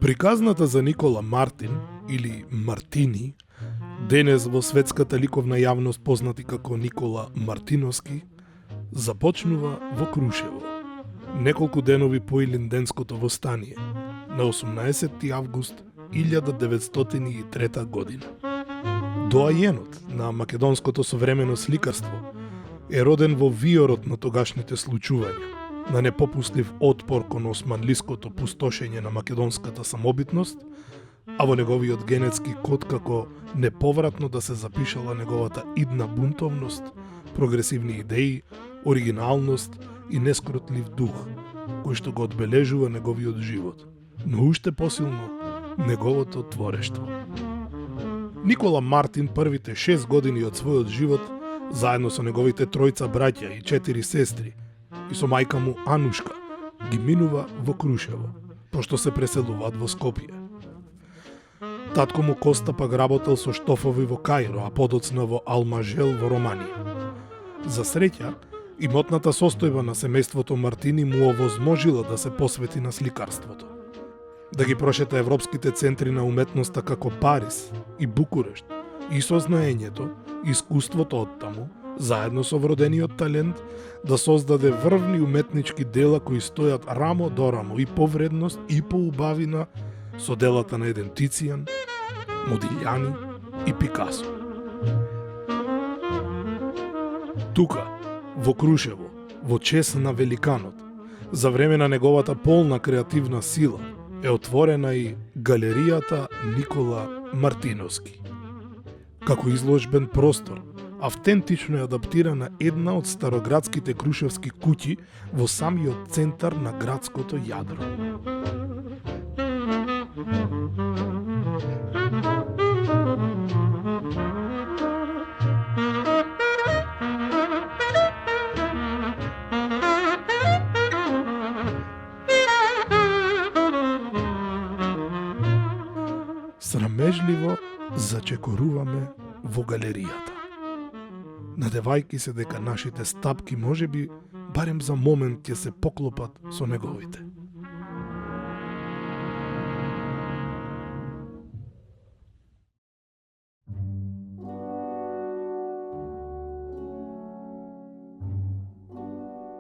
Приказната за Никола Мартин, или Мартини, денес во светската ликовна јавност познати како Никола Мартиновски, започнува во Крушево, неколку денови по Илинденското востание, на 18 август 1903 година. Доајенот на македонското современо сликарство е роден во виорот на тогашните случувања, на непопуслив отпор кон османлиското пустошење на македонската самобитност, а во неговиот генетски код како неповратно да се запишала неговата идна бунтовност, прогресивни идеи, оригиналност и нескротлив дух, кој што го одбележува неговиот живот, но уште посилно неговото творештво. Никола Мартин првите 6 години од својот живот, заедно со неговите тројца браќа и 4 сестри, и со мајка му Анушка, ги минува во Крушево, пошто се преселуваат во Скопје. Татко му Коста пак работел со штофови во Каиро, а подоцна во Алмажел во Романија. За среќа, имотната состојба на семејството Мартини му овозможила да се посвети на сликарството. Да ги прошета европските центри на уметноста како Париз и Букурешт и со знаењето, искуството од таму, заедно со вродениот талент, да создаде врвни уметнички дела кои стојат рамо до рамо и по вредност и по убавина со делата на еден Тицијан, Модилјани и Пикасо. Тука, во Крушево, во чест на великанот, за време на неговата полна креативна сила, е отворена и галеријата Никола Мартиновски. Како изложбен простор, автентично е адаптирана една од староградските крушевски куќи во самиот центар на градското јадро. Срамежливо зачекоруваме во галеријата, надевајки се дека нашите стапки можеби барем за момент ќе се поклопат со неговите.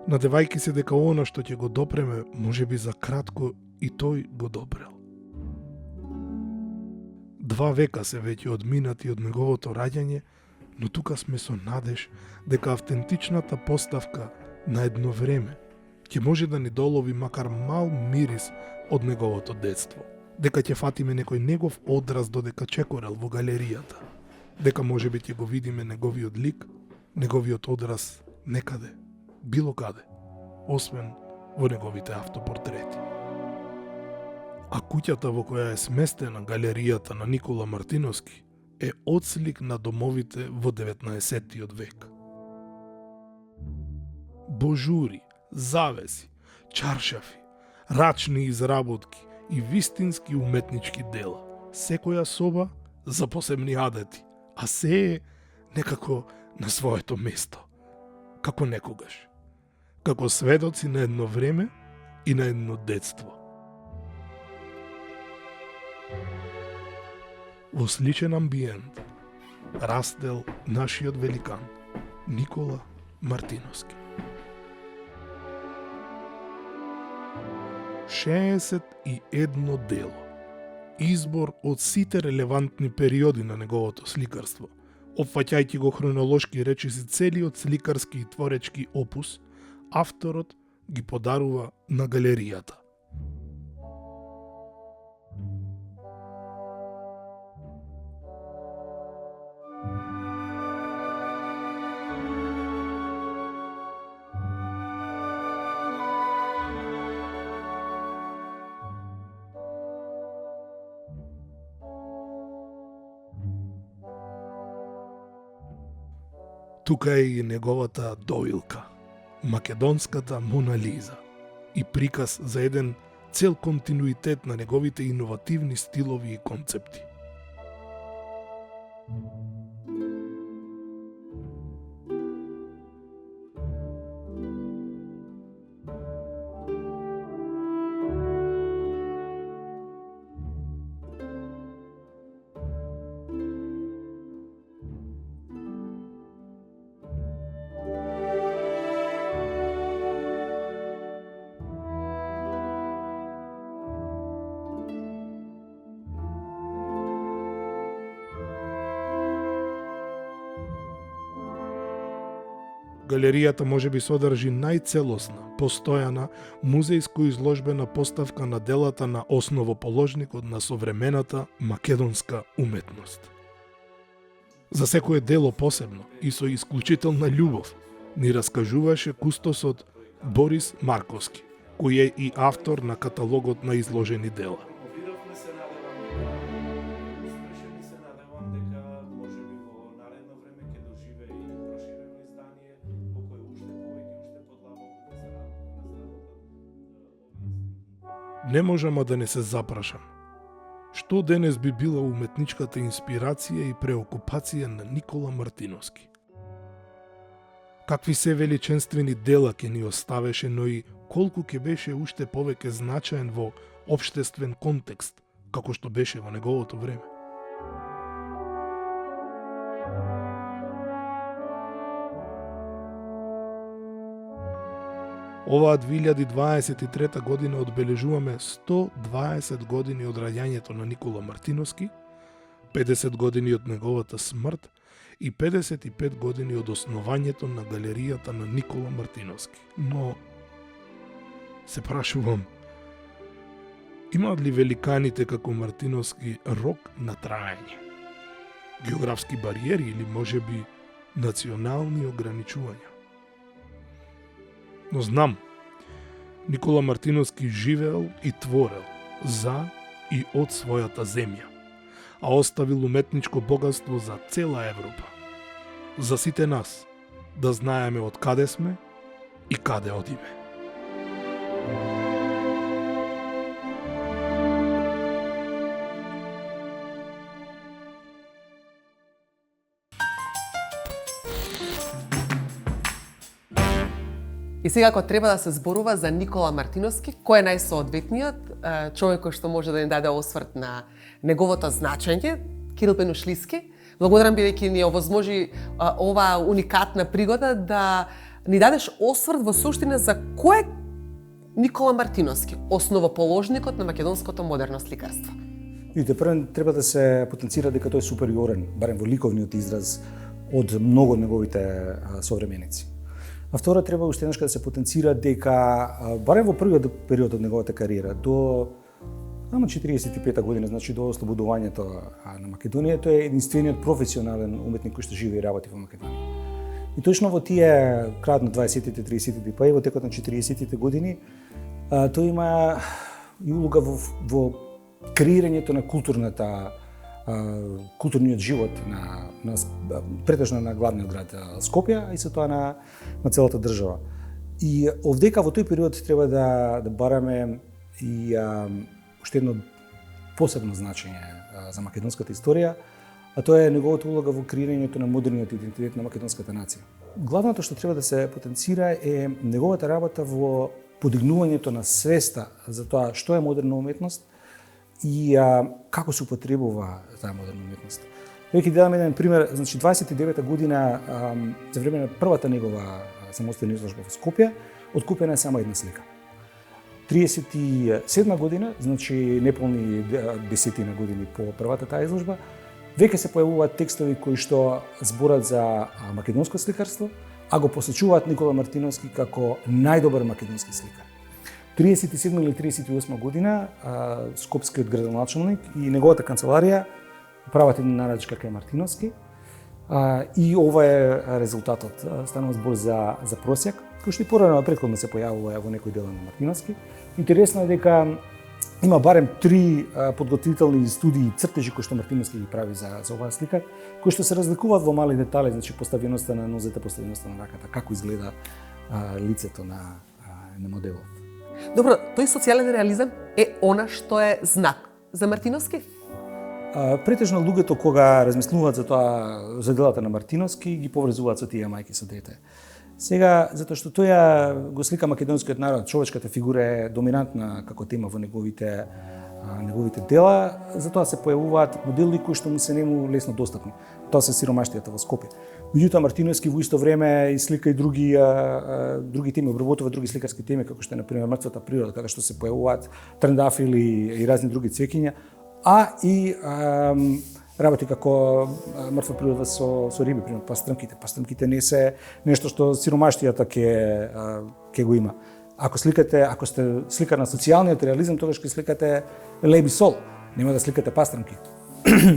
Надевајки се дека она што ќе го допреме можеби за кратко и тој го допрел. 2 века се веќе одминати од неговото раѓање, но тука сме со надеж дека автентичната поставка на едно време ќе може да ни долови макар мал мирис од неговото детство, дека ќе фатиме некој негов одраз додека чекорел во галеријата, дека можеби ќе го видиме неговиот лик, неговиот одраз некаде, било каде, освен во неговите автопортрети. А куќата во која е сместена галеријата на Никола Мартиновски е одслик на домовите во 19 век. Божури, завеси, чаршафи, рачни изработки и вистински уметнички дела. Секоја соба за посебни адети, а се е некако на своето место. Како некогаш. Како сведоци на едно време и на едно детство. Во сличен амбиент растел нашиот великан Никола Мартиновски. 61 дело, избор од сите релевантни периоди на неговото сликарство, опфаќајќи го хронолошки речиси целиот сликарски и творечки опус, авторот ги подарува на галеријата. Тука е и неговата доилка, македонската Мона Лиза, и приказ за еден цел континуитет на неговите иновативни стилови и концепти. Галеријата можеби содржи најцелосна, постојана, музејско изложбена поставка на делата на основоположникот на современата македонска уметност. За секое дело посебно и со исклучителна љубов ни раскажуваше кустосот Борис Марковски, кој е и автор на каталогот на изложени дела. Не можам да не се запрашам. Што денес би била уметничката инспирација и преокупација на Никола Мартиновски? Какви се величенствени дела ќе ни оставеше, но и колку ќе беше уште повеќе значаен во општествен контекст, како што беше во неговото време. Оваа 2023 година одбележуваме 120 години од раѓањето на Никола Мартиновски, 50 години од неговата смрт и 55 години од основањето на галеријата на Никола Мартиновски. Но се прашувам, имаат ли великаните како Мартиновски рок на траење? Географски бариери или можеби национални ограничувања? Но знам, Никола Мартиновски живеел и творел за и од својата земја, а оставил уметничко богатство за цела Европа. За сите нас да знаеме од каде сме и каде одиме. И сега, ако треба да се зборува за Никола Мартиновски, кој е најсоодветниот човек што може да ни даде осврт на неговото значење, Кирил Пенушлиски. Благодарам бидејќи ни овозможи оваа уникатна пригода да ни дадеш осврт во суштина за кој е Никола Мартиновски, основоположникот на македонското модерно сликарство. Видите, прво треба да се потенцира дека тој е супериорен, барем во ликовниот израз, од многу од неговите современици. А второ, треба уште еднаш да се потенцира дека, барем во првиот период од неговата кариера, до 45 година, значи до ослободувањето на Македонија, тој е единствениот професионален уметник кој што живее и работи во Македонија. И точно во тие крајот на 20-тите, 30-тите, па и во текот на 40-тите години, тој има и улога во креирањето на културниот живот на претежно на главниот град Скопје, а и со тоа на целата држава. И овдека во тој период треба да бараме и уште едно посебно значење за македонската историја, а тоа е неговата улога во креирањето на модерниот идентитет на македонската нација. Главното што треба да се потенцира е неговата работа во подигнувањето на свеста за тоа што е модерна уметност и како се употребува таа модерна уметност. Веќе дадам еден пример, значи 29-та година за време на првата негова самостојна изложба во Скопје, откупена е само една слика. 37 година, значи неполни десетина години по првата таа изложба, веќе се појавуваат текстови кои што зборат за македонско сликарство, а го посочуваат Никола Мартиновски како најдобар македонски сликар. 37 или 38 година скопскиот градоначалник и неговата канцеларија прават една нарачка кај Мартиновски и ова е резултатот. Станува збор за просјак, кој што и порано претходно се појавува во некој дел на Мартиновски. Интересно е дека има барем 3 подготвителни студии, цртежи кои што Мартиновски ги прави за оваа слика, кои што се разликуваат во мали детали, значи поставеността на нозете, поставеноста на раката, како изгледа лицето на моделот. Добро, тој социјален реализам е она што е знак за Мартиновски? Претежно луѓето кога размислуваат за тоа, за делата на Мартиновски, ги поврзуваат со тие мајки со дете. Сега, затоа што тој го слика македонскиот народ, човечката фигура е доминантна како тема во неговите дела, затоа се појавуваат модели кои што му се нему лесно достапни. Тоа се сиромаштијата во Скопје. Меѓутоа Мартиновски во исто време слика и други теми, обработува други сликарски теми, како што е например мртвата природа, кога што се појавуваат трендафили и разни други цвеќиња, а и работи како мртва природа со риби, пример пастрмките. Пастрмките не се нешто што сиромаштијата ќе го има. Ако сте сликар на социјалниот реализам, тогаш ќе сликате леб и сол, нема да сликате пастрмки.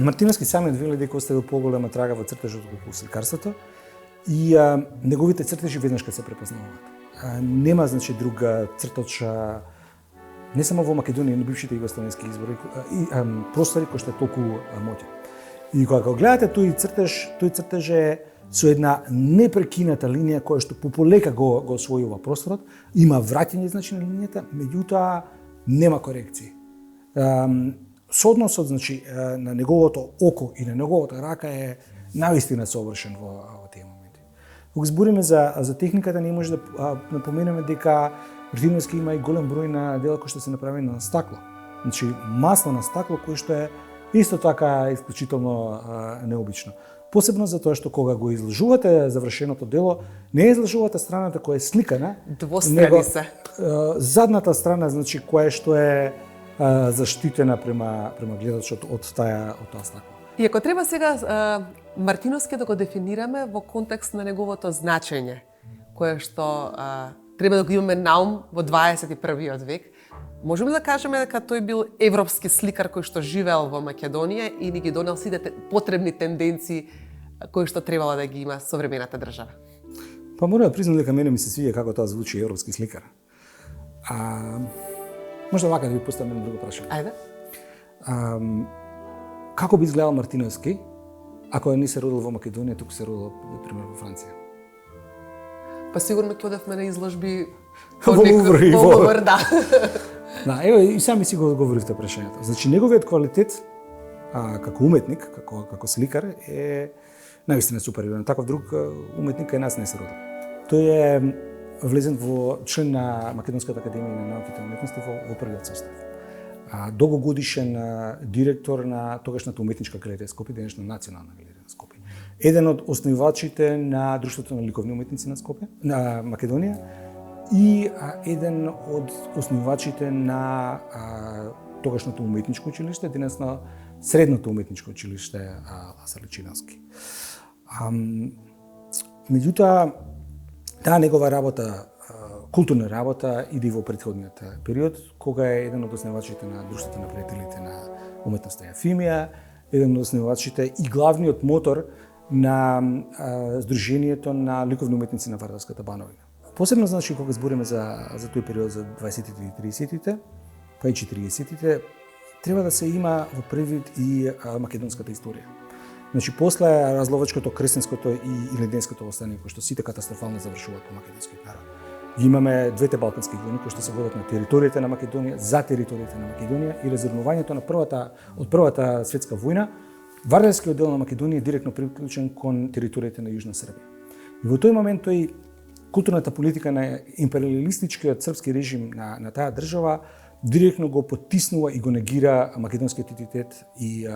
Мартиновски самиот вели дека оставил поголема трага во цртежот околу сликарството и неговите цртежи веднаш се препознаваат. Нема друга цртач не само во Македонија, но бившите југословенски простори кој што е толку моќен. И кога гледате тој цртеж е со една непрекината линија која што полека го освојува просторот, има враќање на линијата, меѓутоа нема корекции. Соодносот на неговото око и на неговата рака е навистина совршен во тие моменти. Кога збориме за техниката, не може да напоменеме дека Мартиновски има и голем број на дела кои што се направени на стакло. Масло на стакло кој што е исто така исклучително необично. Посебно затоа што кога го изложувате завршеното дело, не изложувате страната која е сликана, двострани се. Задната страна, која што е заштитена према гледачот од тоа стакло. И ако треба сега Мартиновски да го дефинираме во контекст на неговото значење, кое што треба да го имаме на ум во 21. век, можеме да кажеме дека тој бил европски сликар кој што живеел во Македонија и ни ги донел сите потребни тенденции кои што требало да ги има современата држава. Па мора да признам дека мене ми се свиѓа како тоа звучи европски сликар. Може вака да ви поставам едно друго прашање. Ајде. Како би изгледал Мартиновски ако не се родил во Македонија, туку се родил например во Франција? Па сигурно ќе одевме на изложби во Лувр, да. Да, ево и сами си го одговоривте прашањето. Неговиот квалитет како уметник, како сликар е наистина супериорен. Таков друг уметник кај нас не се родил. Тој е влезен во член на Македонската академија на науките и уметности во првиот состав. Долгогодишен директор на тогашната уметничка галерија Скопје, денешна национална галерија на Скопје. Еден од основачите на Друштвото на ликовни уметници на Скопје, на Македонија, и еден од основачите на тогашното уметничко училиште, денесно средното уметничко училиште Лазар Личиновски. Меѓутоа, таа негова работа, културна работа, иде во претходниот период, кога е еден од основачите на Друштвото на пријателите на уметноста Јафимија, еден од основачите и главниот мотор на Сдруженијето на ликовни уметници на Вардарската бановина. Посебно, кога збориме за тој период, за 20-тите и 30-тите, па и 40-тите, треба да се има во предвид и македонската историја. После разловачкото, кресенското и леденското восстание, кои што сите катастрофално завршуваат по македонскиот народ. Имаме двете балкански војни кои што се водат на територијата на Македонија, за територијата на Македонија и разрнувањето на првата светска војна, Вардарскиот дел на Македонија е директно приклучен кон територијата на Јужна Србија. И во тој момент културната политика на империалистичкиот српски режим на таа држава директно го потиснува и го негира македонскиот идентитет и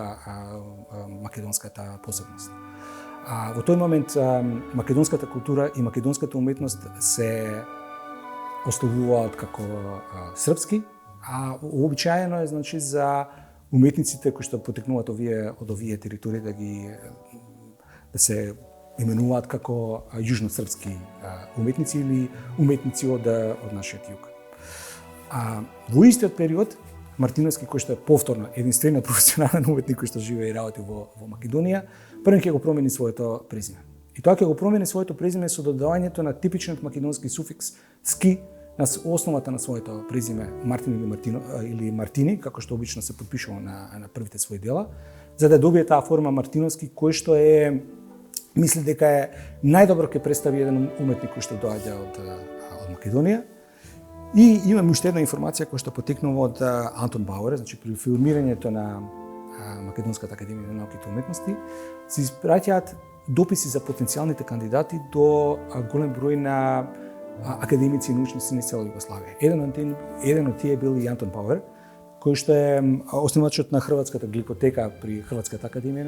македонската посебност. Во тој момент македонската култура и македонската уметност се ословуваат како српски, а вообичаено е за уметниците кои што потекнуваат од овие територии да се именуваат како јужносрпски уметници или уметници од нашиот југ. Во истиот период Мартиновски, кој што е повторно единствениот професионален уметник кој што живее и работи во Македонија, прво ќе го промени своето презиме. И тоа ќе го промени своето презиме со додавањето на типичниот македонски суфикс ски на основата на своето презиме Мартин или Мартини, како што обично се подпишува на првите своји дела, за да добие таа форма Мартиновски, кој што мисли дека е најдобро ќе представи еден уметник кој што доаѓа од Македонија. И имам уште една информација која што потекнува од Антон Бауер, при формирањето на Македонската академија на науките и уметности се испраќаат дописи за потенцијалните кандидати до голем број на академици и научници на цела Југославија. Еден од тие бил и Антон Бауер, кој што е основачот на Хрватската гликотека при Хрватската академија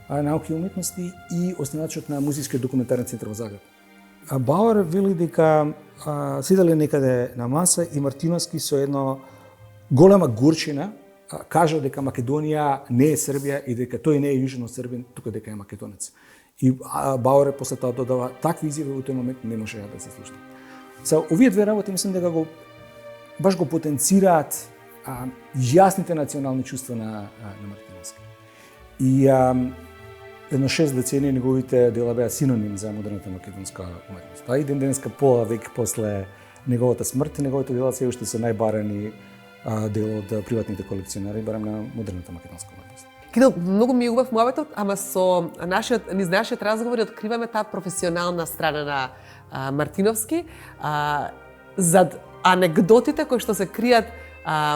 на науки и уметности и основачот на музичкиот документарен центар во Загреб. Бауер вели дека седеле некаде на маса и Мартиновски со една голема горчина кажа дека Македонија не е Србија и дека тој не е јужен србин, туку дека е македонец. И Бауер после тоа додава такви изјави во тој момент не може да се слушна. Овие две работи мислам дека баш го потенцираат јасните национални чувства на Мартиновски. И едно 6 децении неговите дела беа синоним за модерната македонска уметност. И ден денеска пола век после неговата смрт, неговите дела се уште се најбарани дел од приватните колекционери, барем на модерната македонска уметност. Кирил, многу ми е убав муабетот, ама со низ нашиот разговор откриваме таа професионална страна на Мартиновски, зад анегдотите кои што се кријат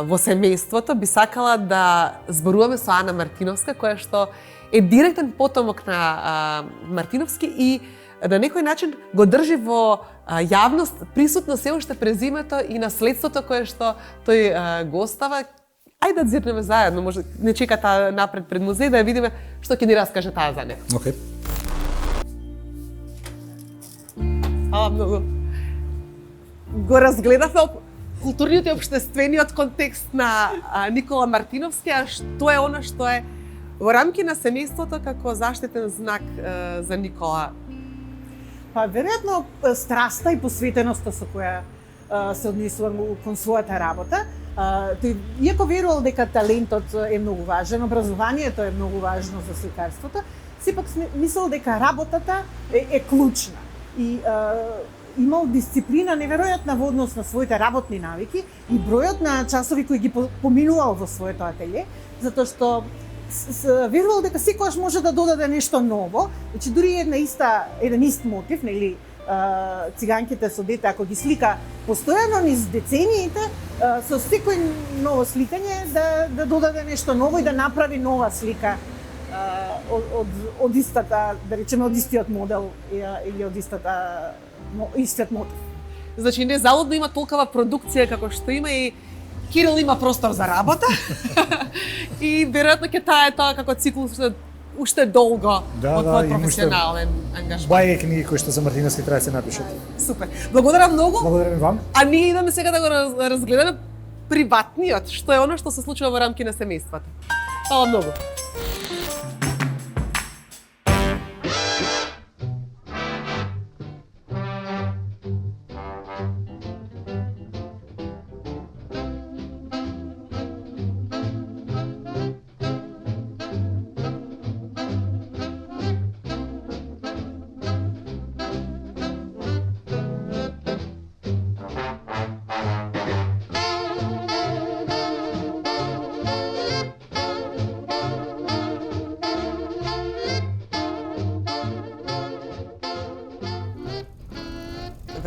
во семејството, би сакала да зборуваме со Ана Мартиновска, која што е директен потомок на Мартиновски и на некој начин го држи во јавност присутно се уште презимето и наследството кое што тој го остава. Ајде да зирнеме заедно, може не чека таа напред пред музеј да ја видиме што ќе ни раскаже таа за неа. Океј. Многу. Го разгледавме културниот и општествениот контекст на Никола Мартиновски, а што е она што е во рамки на семејството како заштитен знак за Никола? Па веројатно страста и посветеноста со која се однесува кон својата работа. Тој иако верувал дека талентот е многу важен, образованието е многу важно за сликарството, сепак мислел дека работата е клучна. И имал дисциплина неверојатна во однос на своите работни навики и бројот на часови кои ги поминувал во своето ателје, затоа што верувал дека секогаш може да додаде нешто ново, значи дури еден ист мотив, нели, циганките со дете, ако ги слика постојано низ децениите, со секој ново сликање да додаде нешто ново и да направи нова слика од истата, да речеме, од истиот модел или од истиот мотив. Значи не залудно има толкова продукција како што има и Кирил има простор за работа и веројатно ќе таа како цикл уште долго во твој професионален ангажман. Баје книги кои што за Мартиновски треба да се напишат. Супер. Благодарам многу. Благодарам вам. А ние идеме сега да го разгледаме приватниот, што е оно што се случува во рамки на семејството. Фала многу.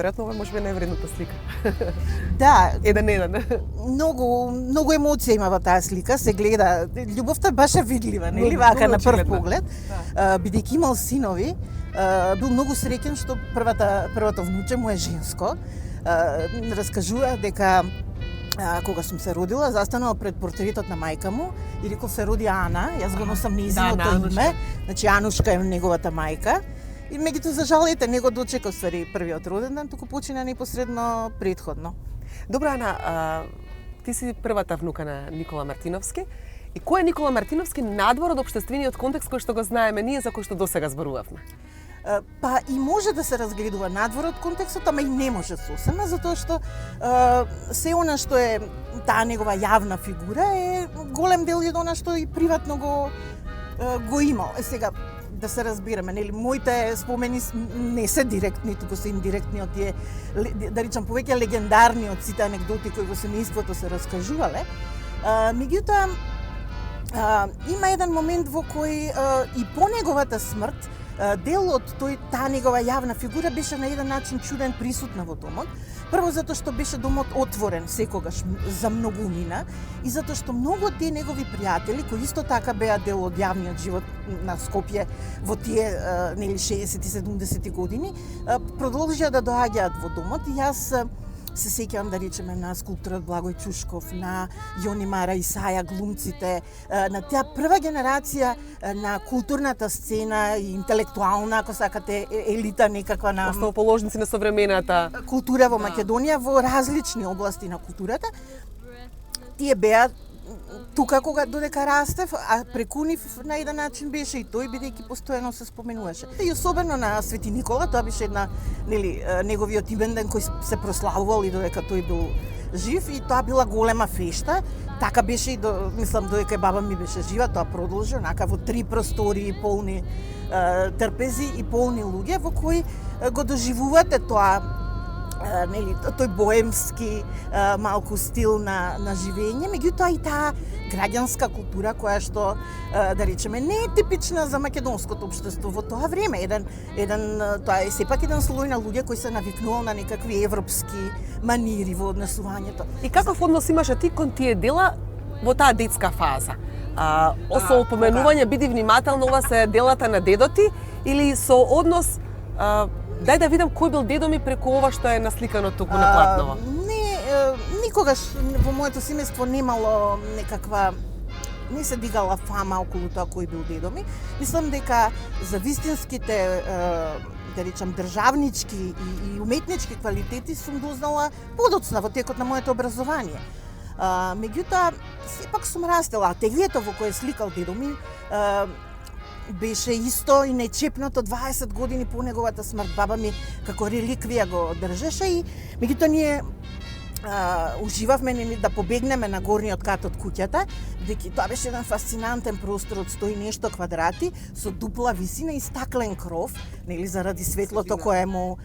Веројатно ова може би највредната слика. Да, Еден. многу емоција има во таа слика, се гледа. Љубовта баш е видлива, нели вака на прв поглед. Бидејќи имал синови, бил многу среќен што првото внуче му е женско. Раскажува дека кога сум се родила, застанала пред портретот на мајка му и рекол се роди Ана, јас го носам нејзиното име, значи Анушка е неговата мајка. И меѓутоа, за жал, не го дочека ствари првиот роден ден, туку почина непосредно предходно. Добро, Ана, ти си првата внука на Никола Мартиновски. И кој е Никола Мартиновски надвор од општествениот контекст кој што го знаеме ние, за кој што досега зборувавме? Па и може да се разгледува надвор од контекстот, ама и не може сосема, затоа што се она што е таа негова јавна фигура е голем дел од она што и приватно го имал. Сега, да се разбираме, нели, моите спомени не се директни, туку се индиректни од тие, да речам, повеќе легендарни од сите анегдоти кои во семејството се раскажувале. Меѓутоа, има еден момент во кој и по неговата смрт, дел од таа негова јавна фигура беше на еден начин чуден присутна во домот. Прво затоа што беше домот отворен секогаш за многумина и затоа што многу од тие негови пријатели кои исто така беа дел од јавниот живот на Скопје во тие 60-70 години продолжија да доаѓаат во домот и јас се сеќавам, да речеме, на скулпторот Благој Чушков, на Јони Мара Исаја, глумците, на таа прва генерација на културната сцена и интелектуална, ако сакате, елита некаква на основоположници на современата култура во Македонија во различни области на културата. Тие беа тука кога додека растев, а преку нив на еден начин беше и тој, бидејќи постојано се споменуваше. И особено на Свети Никола, тоа беше една, неговиот именден кој се прославувал и додека тој бил жив, и тоа била голема фешта. Така беше и мислам додека баба ми беше жива, тоа продолжи онака во 3 простории полни трпези и полни луѓе во кои го доживувате тоа тој боемски малку стил на живење, меѓутоа и таа граѓанска култура која што да речеме не е типична за македонското општество во тоа време. Тоа е сепак еден слој на луѓе кои се навикнувал на некакви европски манири во однесувањето. И каков однос имаше ти кон тие дела во таа детска фаза? Со опоменување, биди внимателна, ова се делата на дедо ти, или со однос дај да видам кој бил дедо ми преку ова што е насликано туку на платново? Никогаш во моето семејство немало некаква, не се дигала фама околу тоа кој бил дедо ми. Мислам дека за вистинските, да речам, државнички и уметнички квалитети сум дознала подоцна во текот на моето образование. Меѓутоа, сепак сум растела, а теглието во кое сликал дедо ми беше исто и нечепнато 20 години по неговата смрт. Баба ми како реликвија го држеше и меѓутоа ние уживавме да побегнеме на горниот кат од куќата, бидејќи тоа беше еден фасцинантен простор од 100 и нешто квадрати со дупла висина и стаклен кров, заради светлото кое му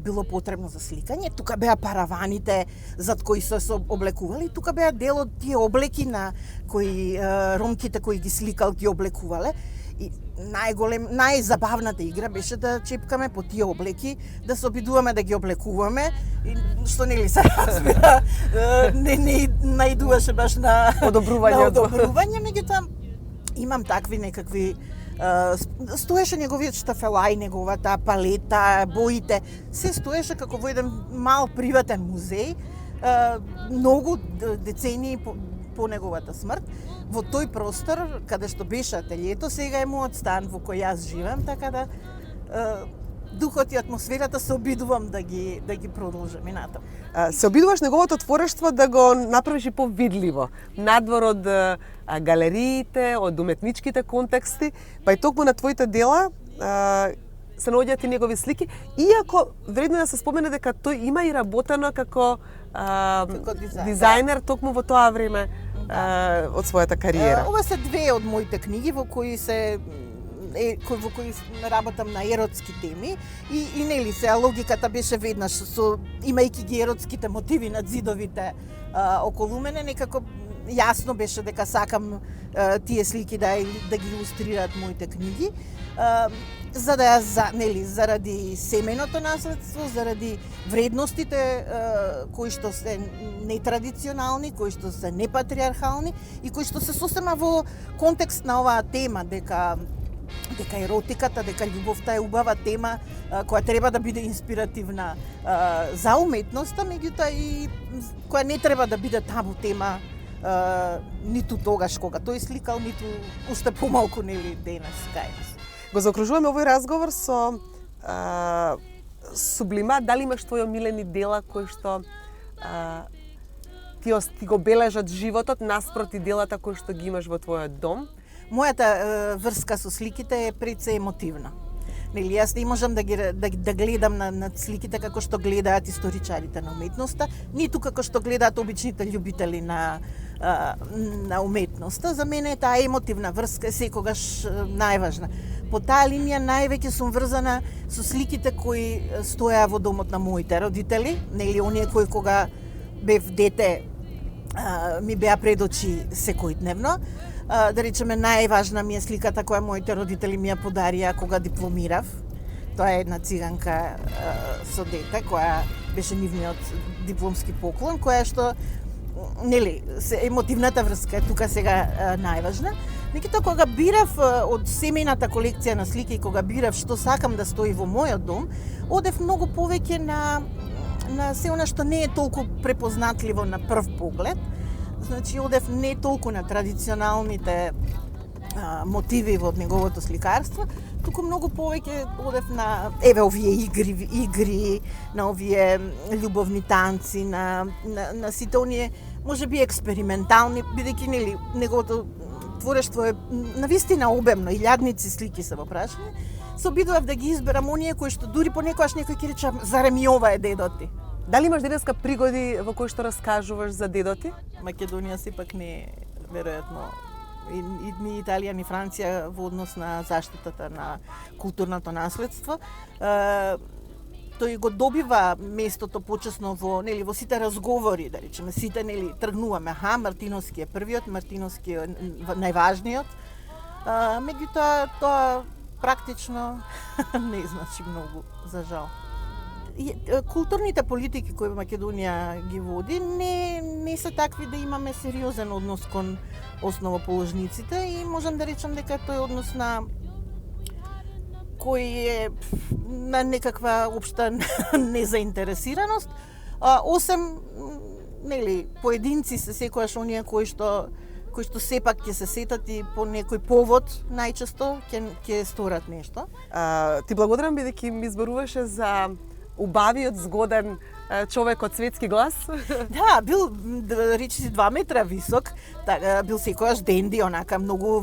било потребно за сликање. Тука беа параваните зад кои се облекували, тука беа дел од тие облеки на кои ромките кои ги сликал ги облекувале. И најзабавната игра беше да чепкаме по тие облеки, да се обидуваме да ги облекуваме, и што се разбира, не наидуваше баш на одобрување, меѓутоа имам такви некакви стоеше неговиот штафелај, неговата палета, боите, се стоеше како во еден мал приватен музеј, многу децении по неговата смрт. Во тој простор, каде што беше ателието, сега е мојот стан во кој јас живеам, така да духот и атмосферата се обидувам да ги продолжам и натаму. Се обидуваш неговото творештво да го направиш и повидливо, надвор од галериите, од уметничките контексти, па и токму на твоите дела се наоѓаат и негови слики, иако вредно да се спомене дека тој има и работено како дизајнер токму во тоа време од својата кариера. Ова се две од моите книги во кои работам на еротски теми и нели се логиката беше веднаш имајќи ги еротските мотиви над зидовите околу мене, некако јасно беше дека сакам тие слики да ги илустрираат моите книги. За да ја заради семејното наследство, заради вредностите кои што се нетрадиционални, кои што се непатриархални и кои што се сосема во контекст на оваа тема дека еротиката, дека љубовта е убава тема која треба да биде инспиративна за уметноста, меѓутоа и која не треба да биде табу тема ниту тогаш кога тој сликал, ниту уште помалку денес кај нас. Го заокружуваме овој разговор со сублимат. Дали имаш твои омилени дела кои што ти го бележат животот наспроти делата кои што ги имаш во твојот дом? Мојата врска со сликите е пред се емотивна. Јас не можам да гледам на сликите како што гледаат историчарите на уметноста, ниту како што гледаат обичните љубители на уметноста. За мене таа емотивна врска е секогаш најважна. По таа линија највеќе сум врзана со сликите кои стоја во домот на моите родители, оние кои кога бев дете ми беа пред очи секојдневно. Да речеме, најважна ми е сликата која моите родители ми ја подарија кога дипломирав. Тоа е една циганка со дете, која беше нивниот дипломски поклон, која што емотивната врска е тука сега најважна. Меѓутоа, кога бирав од семејната колекција на слики и кога бирав што сакам да стои во мојот дом, одев многу повеќе на се она што не е толку препознатливо на прв поглед. Значи, одев не толку на традиционалните мотиви во неговото сликарство, туку многу повеќе одев на овие игри, на овие љубовни танци, на сите оние можеби експериментални, бидејќи нели неговото творештво е навистина обемно, илјадници слики се во прашање, се обидував да ги изберам оние кои што дури понекогаш некој ќе рече зарем и ова е дедо ти. Дали имаш денеска пригоди во кои што раскажуваш за дедо ти? Македонија сепак не е веројатно и ни Италија ни Франција во однос на заштитата на културното наследство. Тој го добива местото почесно во сите разговори, да речеме, сите тргнуваме, Мартиновски е првиот, Мартиновски е најважниот. Меѓутоа тоа практично не значи многу, за жал. Културните политики кои Македонија ги води не се такви да имаме сериозен однос кон основоположниците и можам да речам дека тој однос на кој е на некаква општа незаинтересираност, осем поединци се секогаш оние кои што сепак ќе се сетат и по некој повод најчесто ќе сторат нешто. Ти благодарам бидејќи ми зборуваше за убавиот, згоден човек од светски глас. Да, бил речиси 2 метра висок, бил секојаш денди, онака многу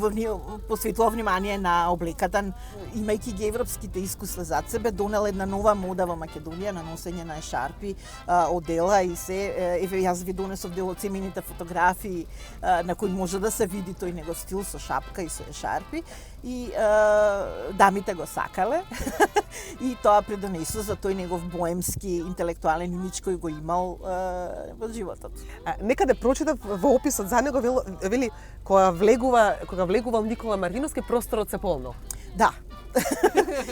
посветувал внимание на облеката, имајќи ги европските искуства зад себе, донел една нова мода во Македонија на носење на ешарпи, одела и се. Еве јас ви донесов дел од семените фотографии на кои може да се види тој негов стил со шапка и со ешарпи и дамите го сакале и тоа придонесува за тој негов боемски интелектуален имидж кој го имал во животот. Некаде прочитав во описот за него вели кога влегувал Никола Мартиновски просторот се полно. Да.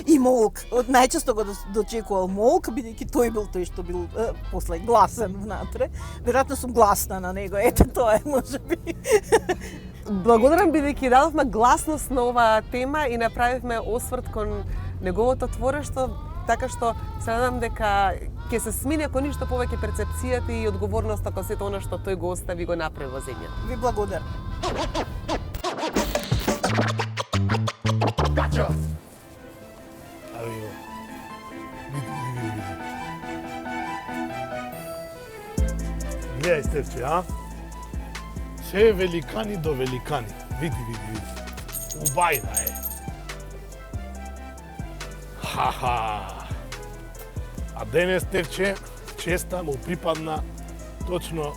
И молк. Најчесто го дочекувал молк, бидејќи тој бил тој што бил после гласен внатре. Веројатно сум гласна на него. Ете тоа е можеби. Благодарам бидејќи дадовме гласност на оваа тема и направивме осврт кон неговото творештво, така што се надам дека ќе се смине ако ништо повеќе перцепцијата и одговорноста кон сето она што тој го остави го направи во земјата. Ви благодарам. Гледај, Стефче, а? Се е великани до великани. Види. Убајна е. Ха-ха. А денес, Стефче, честа му припадна точно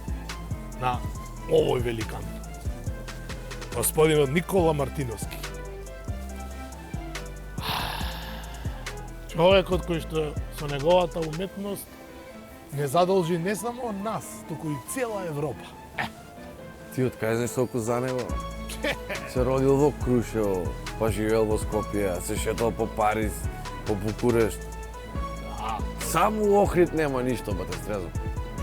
на овој великан. Господинот Никола Мартиновски. Човекот кој што со неговата уметност не задолжи не само нас, туку и цела Европа. Ти од кај знаеш толку за него? Се родил во Крушево, па живеел во Скопје, се шетал по Париз, по Букурешт. Само Охрид нема ништо, бате Стрезо.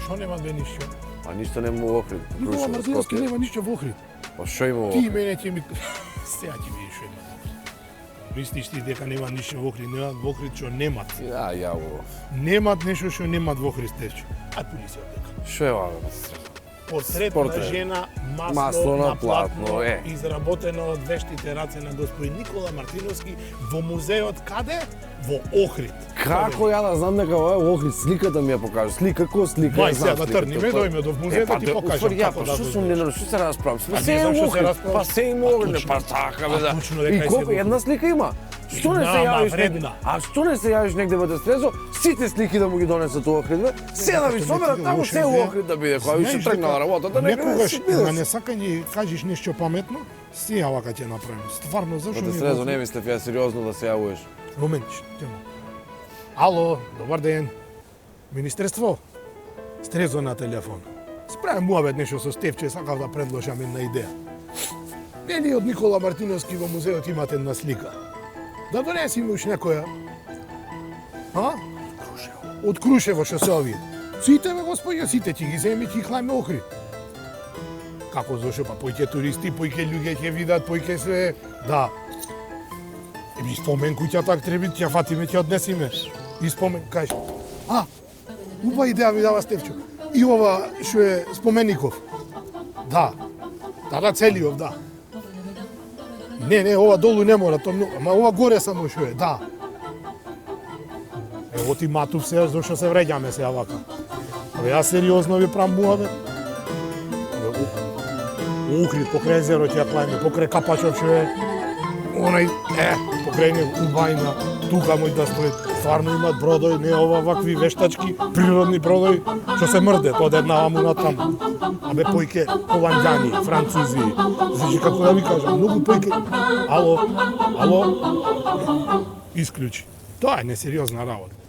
Шо нема бе ништо? А ништо нема во Охрид. Никола Мартиновски нема ништо во Охрид. Па шо има во Ти Охрид? мене ќе ми... Сега ќе видиш шо има во Охрид. Мислиш ти дека нема ништо во Охрид, немат во Охрид што немат. Ја го. Немат нешто што немат во Охрид, Стефче. Ај пуни се од дека. Шо е ова, бате Стрезо? Портрет на жена, масло на платно, изработено од вештите раце на господин Никола Мартиновски во музеот каде? Во Охрид. Како ја да знам дека ова е во Охрид? Сликата ми ја покажа. Слика, ко слика? Мај сега да трниме, дојме до музеот да ти покажам како да Што сум не што се расправам? не знам што се расправам. Па се има Охрид, па така бе да. И колку една слика има? Што не се јавиш негде? А што не се јавиш негде бе да Стрезо? Сите слики да му ги донесат во Охрид бе? Се да ви соберат таму се во Охрид да биде, кога ви се тргнала работата, некогаш на несакање кажеш нешто паметно, си вака ќе направим. Стварно зашо Бате Стрезо, не мислев ја сериозно да се јавуваш. Моментиш, тема. Ало, добар ден. Министерство? Стрезо на телефон. Справим муабет нешто со Стефче, сакав да предложам една идеја. Нели од Никола Мартиновски во музеот имате една слика? Да донесиме уш некоја. А? Од Крушево што се овие. Сите бе господи, сите ќе ги земе, ќе клајме Охрид. Како зашо, па појќе туристи, појќе луѓе ќе видат, појќе се... Да. Еми спомен куќа так треба, ќе фатиме, ќе однесиме. И спомен, кажеш. А, убава идеја ми дава Стефчо. И ова што е спомеников. Да. Да, целиот, да. Не, ова долу не мора, ама ова горе само што е, да. Ево ти матув се, зашто се вреѓаме сега вака. Абе, јас сериозно ви правам муабет. Ухрид, покрај езеро ќе ја клајме, покрај Капачов што е онај, покрај него Убајна, тука мој да стои, стварно имаат бродови, не ова вакви вештачки, природни бродови, што се мрдет од една аму на таму. Абе појке холанѓани, французи, значи како да ви кажам, многу појке. Ало, исклучи. Тоа е несериозна работа.